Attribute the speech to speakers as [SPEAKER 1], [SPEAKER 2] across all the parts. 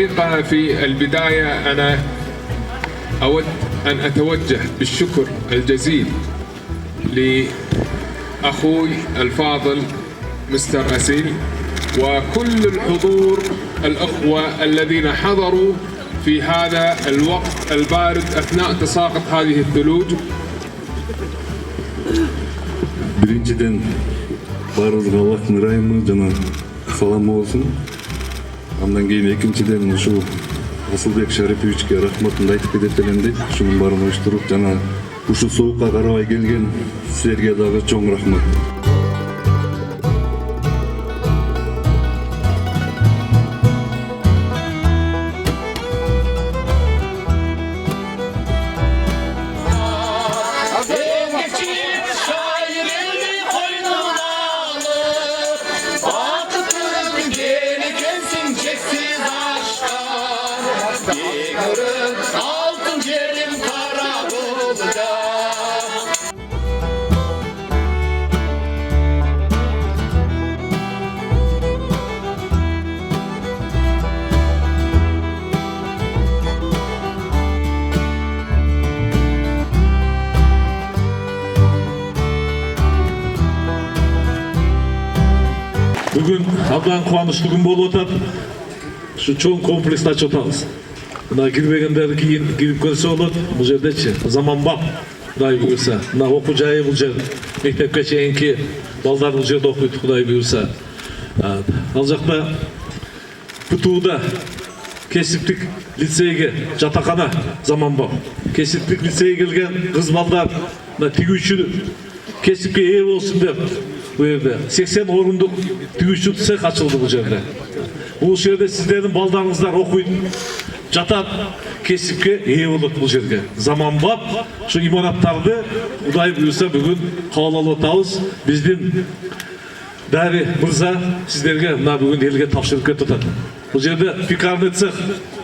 [SPEAKER 1] الحقيقة في البداية أنا أود أن أتوجه بالشكر الجزيل لأخوي الفاضل مستر أسيل وكل الحضور الأخوة الذين حضروا في هذا الوقت البارد أثناء تساقط هذه الثلوج.
[SPEAKER 2] Birinciden barınızga Allah'ın ırayımı jana salam olsun. Andan keyin ekинчиден ушул Асылбек Шариповичке рахматымды айтып кетет элем дейт. Ушунун баарын уюштуруп жана ушул соокка карабай келген силерге дагы чоң рахмат.
[SPEAKER 3] Altın yerim kara olacak.
[SPEAKER 4] Bugün abdan kuvанычтуу күн болуп атат. Şu çoğun kompleksini açıp atağız. Buna girmeyenler keyin girip görse olur. Bu jerdечи zaman bak. Kuday buyursa. Buna oku jayı bu jer. Mektepke çeyinki balдар bu jerde okuydu Kuday buyursa. Al jakta Pıtuğu'da kesiplik liseyge jatakana zaman bak. Kesiplik liseye gelgen kız balдар tigүүчү kesipke eğe olsun dep bu yerde 80 orunduk tigүүчү цех açıldı bu jerde. Bu yerde sizlerin baldarınızlar okuyun, жатат, kesipke eğe olur bu жерге. Zaman bap, şu imanаттарды Kuday buyursa bugün kabul alып atабыз. Биздин Дари Мырза sizlerge bugün elge tapşırıp кетип атат. Bu жерде пекарный цех,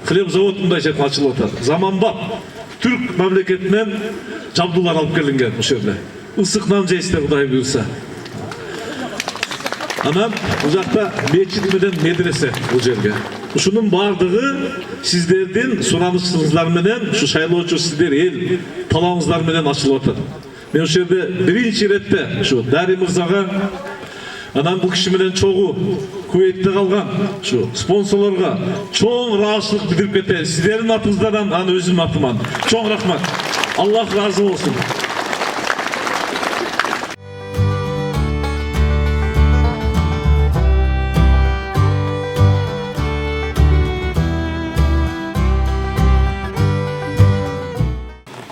[SPEAKER 4] хлеб заводундай жерде açылып атат. Zaman bap, Türk memleketinden жабдуулар алып келинген bu жерде. Isık nan жейсиздер Kuday buyursa. Anam bu жақта мечит менен медресе bu жерге. Ушунун бардыгы сиздердин суранышыңыздар менен, ушу шайлоочу сиздер эл талабыңыздар менен ачылып атат. Мен ушул жерде биринчи иретте ушу Дари Мырзага, анан бул киши менен чогуу Куweitте калган ушу спонсорлорго чоң ыраазычылык билдирип кетем. Сиздердин атыңыздан, аны өзүмдүн атыман чоң рахмат. Аллах разы болсун.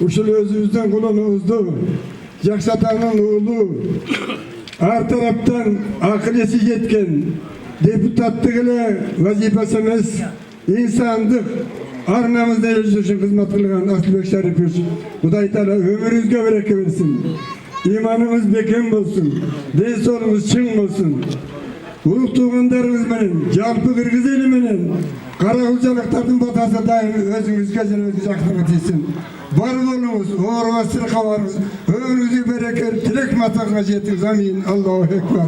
[SPEAKER 5] Ушул өзүбүздүн кулунубузду Жаксатанын уулу ар тараптан акыл эси жеткен депутаттык эле вазифасы эмес инсандык ар намызда эл үчүн кызмат кылган Асылбек Шарипович Кудай таала өмүрүңүзгө береке берсин. Иманыңыз бекем болсун, ден соолугуңуз чың болсун. Улук туугандарыңыз менен, жалпы кыргыз эли менен каракулчалыктардын батасы дайым өзүңүзгө жана өзү жактырга тийсин. Бар болуңуз, оорубас сыркабарыңыз, өмүрүңүзгө береке, тилек матаңга жетиңиз. Амин. Аллаху экбар.